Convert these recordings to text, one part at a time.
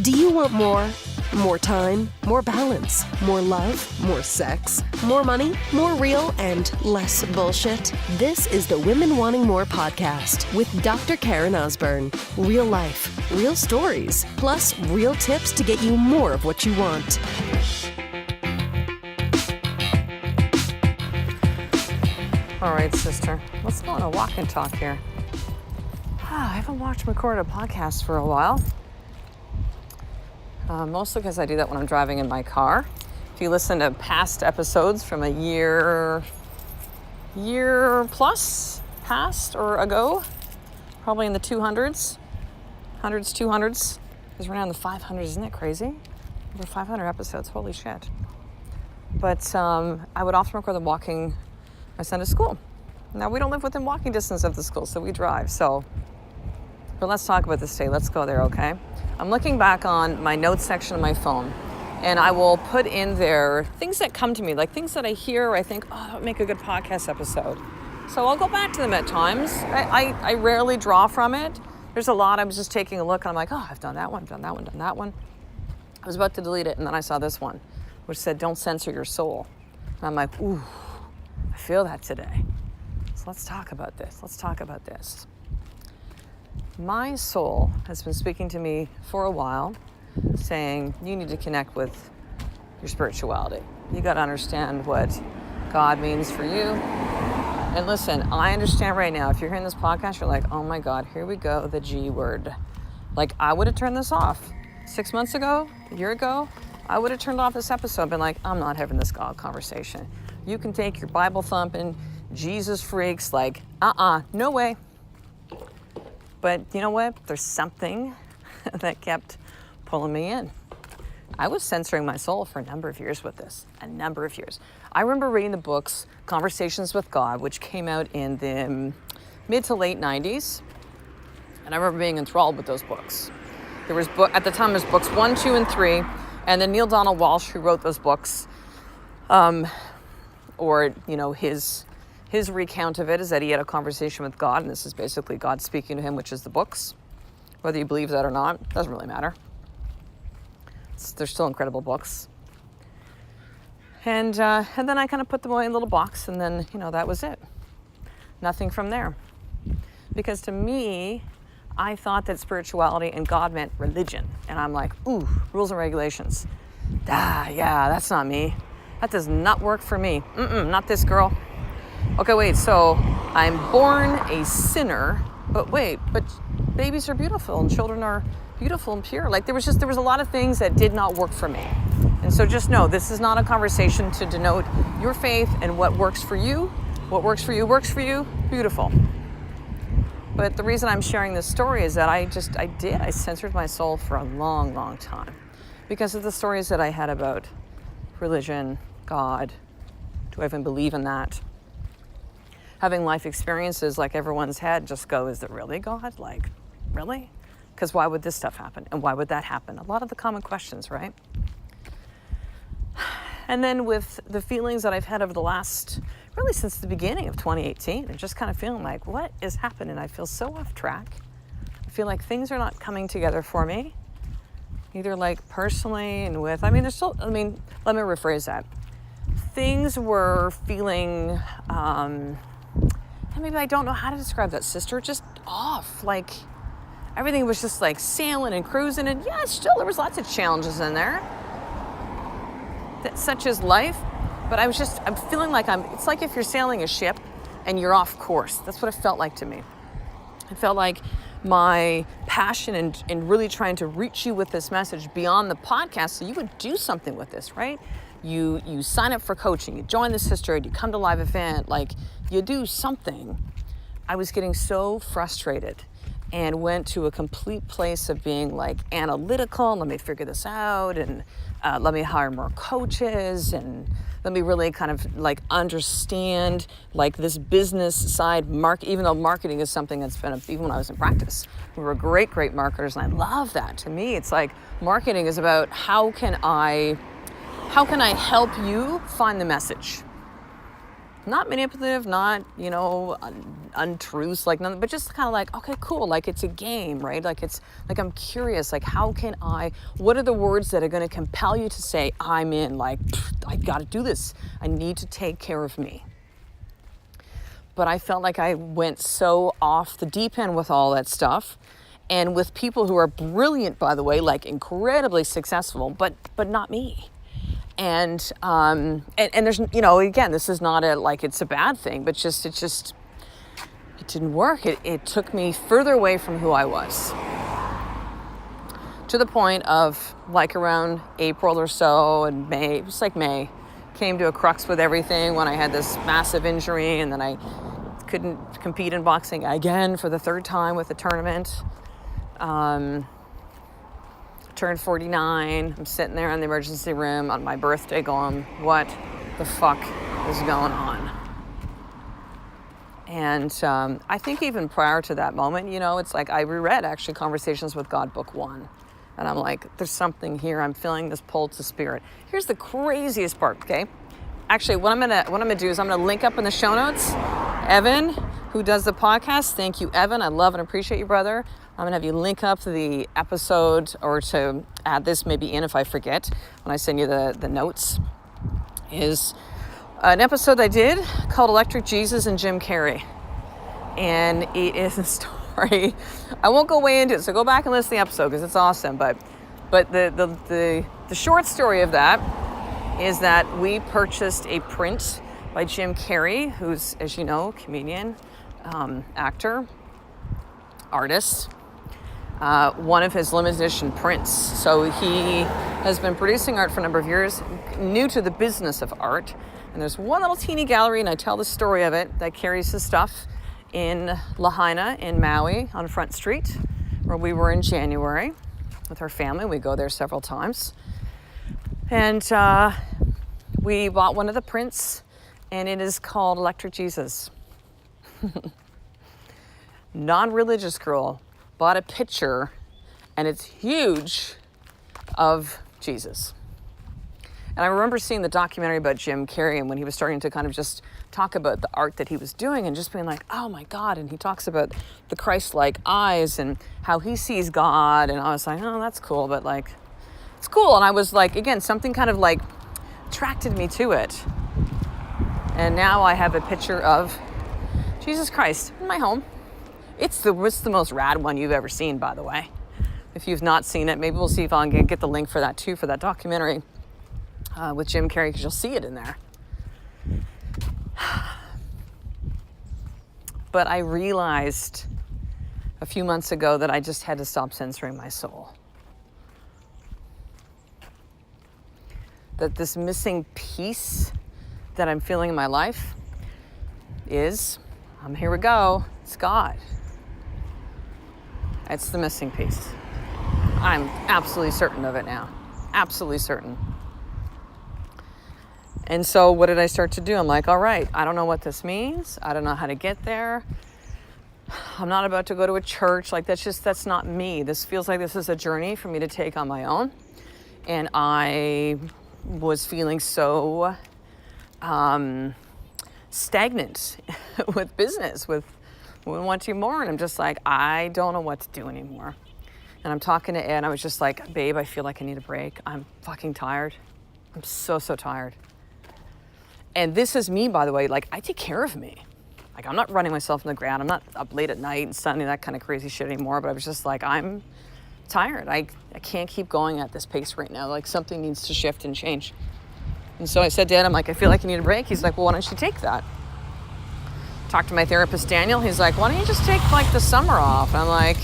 Do you want more? More time, more balance, more love, more sex, more money, more real, and less bullshit? This is the Women Wanting More podcast with Dr. Karen Osborne. Real life, real stories, plus real tips to get you more of what you want. All right, sister, let's go on a walk and talk here. I haven't recorded a podcast for a while. Mostly because I do that when I'm driving in my car. If you listen to past episodes from a year plus past or ago, probably in the 200s, 200s, because we're now in the 500s, isn't it crazy? Over 500 episodes, holy shit. But I would often record them walking my son to school. Now, we don't live within walking distance of the school, so we drive. But let's talk about this today. Let's go there, okay? I'm looking back on my notes section of my phone, and I will put in there things that come to me, like things that I hear or I think, oh, that would make a good podcast episode. So I'll go back to them at times. I rarely draw from it. There's a lot. I was just taking a look, and I'm like, oh, I've done that one, done that one, done that one. I was about to delete it, and then I saw this one, which said, don't censor your soul. And I'm like, ooh, I feel that today. So let's talk about this. My soul has been speaking to me for a while, saying you need to connect with your spirituality. You got to understand what God means for you. And listen, I understand right now, if you're hearing this podcast, you're like, oh my God, here we go, the G word. Like, I would have turned this off 6 months ago, a year ago. I would have turned off this episode and been like, I'm not having this God conversation. You can take your Bible thumping, Jesus freaks, like, no way. But you know what? There's something that kept pulling me in. I was censoring my soul for a number of years with this, I remember reading the books, Conversations with God, which came out in the mid to late 90s. And I remember being enthralled with those books. At the time, there was books 1, 2, and 3. And then Neil Donald Walsh, who wrote those books, his recount of it is that he had a conversation with God, and this is basically God speaking to him, which is the books. Whether you believe that or not, doesn't really matter. They're still incredible books. And then I kind of put them away in a little box, and then, that was it. Nothing from there. Because to me, I thought that spirituality and God meant religion. And I'm like, ooh, rules and regulations. Yeah, that's not me. That does not work for me. Not this girl. Okay, wait, so I'm born a sinner, but babies are beautiful and children are beautiful and pure. Like there was a lot of things that did not work for me. And so just know, this is not a conversation to denote your faith and what works for you. What works for you, beautiful. But the reason I'm sharing this story is that I censored my soul for a long, long time because of the stories that I had about religion, God. Do I even believe in that? Having life experiences like everyone's had, just go, is it really God? Like, really? Because why would this stuff happen? And why would that happen? A lot of the common questions, right? And then with the feelings that I've had over the last, really since the beginning of 2018, and just kind of feeling like, what is happening? I feel so off track. I feel like things are not coming together for me. Either like personally and let me rephrase that. Things were feeling, maybe I don't know how to describe that, sister, just off. Like everything was just like sailing and cruising, and yeah, still there was lots of challenges in there, such as life. But I'm feeling like it's like if you're sailing a ship and you're off course. That's what it felt like to me. It felt like my passion and really trying to reach you with this message beyond the podcast, so you would do something with this, right? You sign up for coaching, you join the sisterhood, you come to live event, like you do something. I was getting so frustrated and went to a complete place of being like analytical, let me figure this out, and let me hire more coaches, and let me really kind of like understand like this business side, even though marketing is something that's been, even when I was in practice, we were great marketers, and I love that. To me, it's like marketing is about how can I help you find the message? not manipulative, not, untruths, like nothing, but just kind of like, okay, cool. Like it's a game, right? Like it's like, I'm curious, like what are the words that are going to compel you to say, I'm in, like, I got to do this. I need to take care of me. But I felt like I went so off the deep end with all that stuff, and with people who are brilliant, by the way, like incredibly successful, but not me. And there's, again, this is not it's a bad thing, but it didn't work. It took me further away from who I was, to the point of like around April or so, and May, just like May, came to a crux with everything when I had this massive injury, and then I couldn't compete in boxing again for the third time with the tournament. Turned 49. I'm sitting there in the emergency room on my birthday going, what the fuck is going on? And I think even prior to that moment, it's like I reread actually Conversations with God, book 1. And I'm like, there's something here. I'm feeling this pull to spirit. Here's the craziest part, okay? Actually, what I'm gonna do is I'm gonna link up in the show notes Evan, who does the podcast. Thank you, Evan. I love and appreciate you, brother. I'm gonna have you link up the episode, or to add this maybe in if I forget when I send you the notes, is an episode I did called Electric Jesus and Jim Carrey. And it is a story. I won't go way into it, so go back and listen to the episode because it's awesome. But the short story of that is that we purchased a print by Jim Carrey, who's, as you know, comedian, actor, artist. One of his limited edition prints. So he has been producing art for a number of years, new to the business of art. And there's one little teeny gallery, and I tell the story of it, that carries his stuff in Lahaina in Maui on Front Street, where we were in January with our family. We go there several times. And we bought one of the prints, and it is called Electric Jesus. Non-religious girl bought a picture, and it's huge, of Jesus. And I remember seeing the documentary about Jim Carrey, and when he was starting to kind of just talk about the art that he was doing and just being like, oh my God. And he talks about the Christ-like eyes and how he sees God. And I was like, oh, that's cool. But like, it's cool. And I was like, again, something kind of like attracted me to it. And now I have a picture of Jesus Christ in my home. It's the most rad one you've ever seen, by the way. If you've not seen it, maybe we'll see if I can get the link for that too, for that documentary with Jim Carrey, because you'll see it in there. But I realized a few months ago that I just had to stop censoring my soul. That this missing piece that I'm feeling in my life is, here we go, it's God. It's the missing piece. I'm absolutely certain of it now. Absolutely certain. And so what did I start to do? I'm like, all right, I don't know what this means. I don't know how to get there. I'm not about to go to a church. Like, that's not me. This feels like this is a journey for me to take on my own. And I was feeling so stagnant with business, with want to more. And I'm just like, I don't know what to do anymore. And I'm talking to Ed, and I was just like, babe, I feel like I need a break. I'm fucking tired. I'm so tired. And this is me, by the way, like, I take care of me. Like, I'm not running myself in the ground. I'm not up late at night and Sunday, that kind of crazy shit anymore. But I was just like, I'm tired. I can't keep going at this pace right now. Like, something needs to shift and change. And so I said to Ed, I'm like, I feel like I need a break. He's like, well, why don't you take that? Talked to my therapist, Daniel. He's like, why don't you just take, like, the summer off? And I'm like,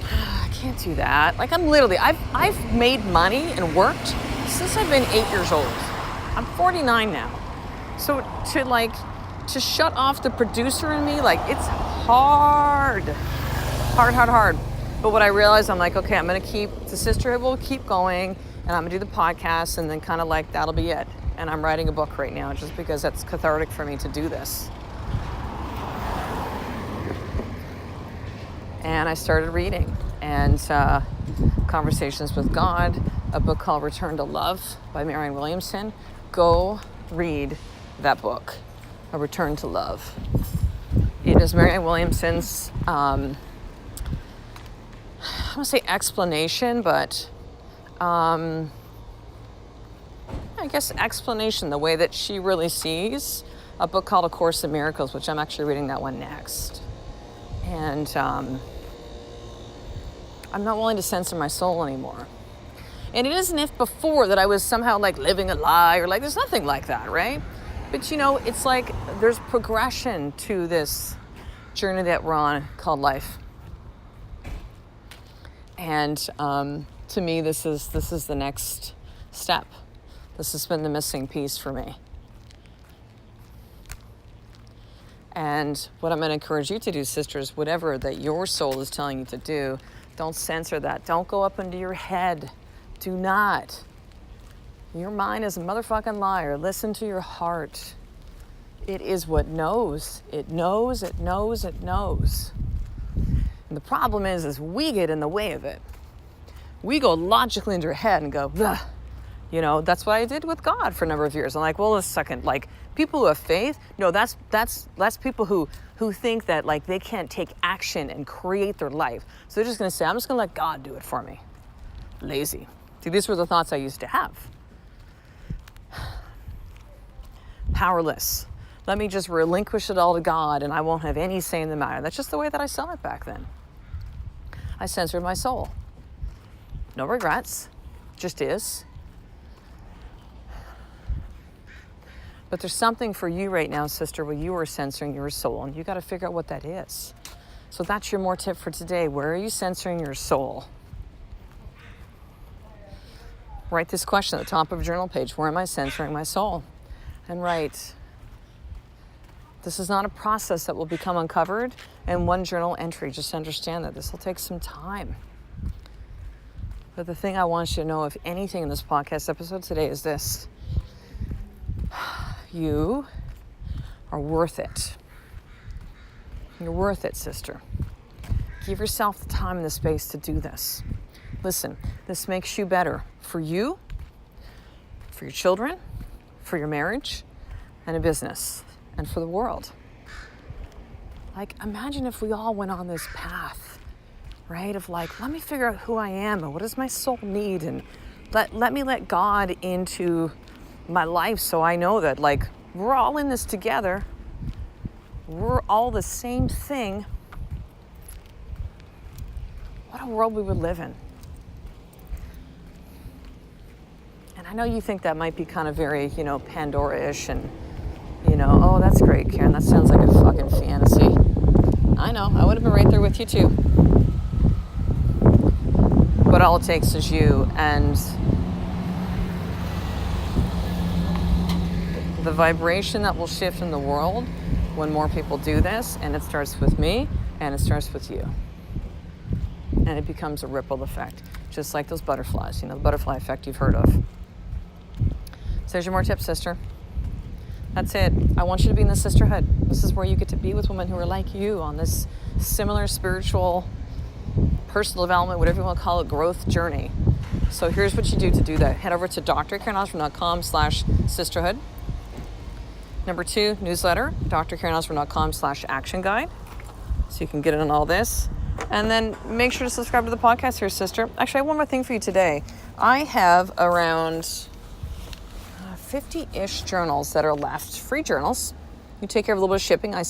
I can't do that. Like, I'm literally, I've made money and worked since I've been 8 years old. I'm 49 now. So to shut off the producer in me, like, it's hard. Hard. But what I realized, I'm like, okay, I'm going to keep, the sisterhood will keep going, and I'm going to do the podcast, and then kind of like, that'll be it. And I'm writing a book right now just because that's cathartic for me to do this. And I started reading, and Conversations with God, a book called Return to Love by Marianne Williamson. Go read that book, A Return to Love. It is Marianne Williamson's, I don't want to say explanation, but I guess explanation, the way that she really sees a book called A Course in Miracles, which I'm actually reading that one next. And I'm not willing to censor my soul anymore. And it isn't if before that I was somehow like living a lie or like, there's nothing like that, right? But you know, it's like there's progression to this journey that we're on called life. And to me, this is the next step. This has been the missing piece for me. And what I'm going to encourage you to do, sisters, whatever that your soul is telling you to do, don't censor that. Don't go up into your head. Do not. Your mind is a motherfucking liar. Listen to your heart. It is what knows. It knows, it knows, it knows. And the problem is we get in the way of it. We go logically into our head and go, ugh. You know, that's what I did with God for a number of years. I'm like, well, a second, like people who have faith, no, that's people who think that like they can't take action and create their life. So they're just going to say, I'm just going to let God do it for me. Lazy. See, these were the thoughts I used to have. Powerless. Let me just relinquish it all to God and I won't have any say in the matter. That's just the way that I saw it back then. I censored my soul. No regrets. Just is. But there's something for you right now, sister, where you are censoring your soul, and you got to figure out what that is. So that's your more tip for today. Where are you censoring your soul? Write this question at the top of a journal page. Where am I censoring my soul? And write. This is not a process that will become uncovered in one journal entry. Just understand that this will take some time. But the thing I want you to know, if anything in this podcast episode today, is this. You are worth it. You're worth it, sister. Give yourself the time and the space to do this. Listen, this makes you better for you, for your children, for your marriage, and a business, and for the world. Like, imagine if we all went on this path, right? Of like, let me figure out who I am and what does my soul need, and let me let God into my life so I know that like we're all in this together. We're all the same thing. What a world we would live in. And I know you think that might be kind of very, Pandora-ish and, oh, that's great, Karen. That sounds like a fucking fantasy. I know. I would have been right there with you too. But all it takes is you and the vibration that will shift in the world when more people do this, and it starts with me and it starts with you. And it becomes a ripple effect, just like those butterflies, the butterfly effect you've heard of. So there's your more tips, sister. That's it. I want you to be in the sisterhood. This is where you get to be with women who are like you on this similar spiritual, personal development, whatever you want to call it, growth journey. So here's what you do that. Head over to drkarenosborn.com/sisterhood. Number 2, newsletter, drkarenosborn.com/action guide. So you can get in on all this. And then make sure to subscribe to the podcast here, sister. Actually, I have one more thing for you today. I have around 50-ish journals that are left, free journals. You take care of a little bit of shipping. I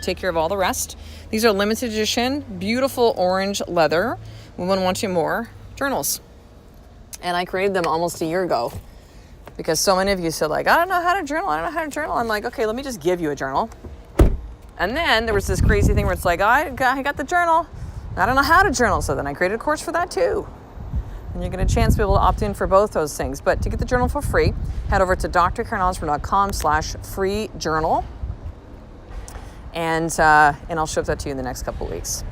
take care of all the rest. These are limited edition, beautiful orange leather, Women Wanting More journals. And I created them almost a year ago because so many of you said like, I don't know how to journal. I'm like, okay, let me just give you a journal. And then there was this crazy thing where it's like, I got the journal. I don't know how to journal. So then I created a course for that too. And you're going to chance to be able to opt in for both those things. But to get the journal for free, head over to drkarenosborn.com/free journal. And I'll ship that to you in the next couple of weeks.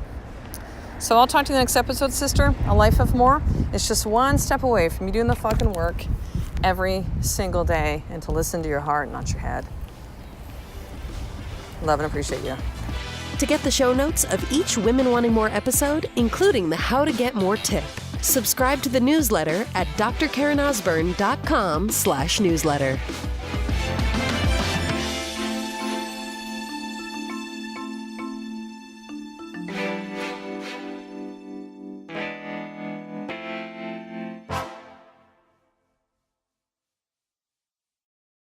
So I'll talk to you in the next episode, sister. A life of more. It's just one step away from you doing the fucking work every single day and to listen to your heart, not your head. Love and appreciate you. To get the show notes of each Women Wanting More episode, including the How to Get More tip, subscribe to the newsletter at drkarenosborn.com/newsletter.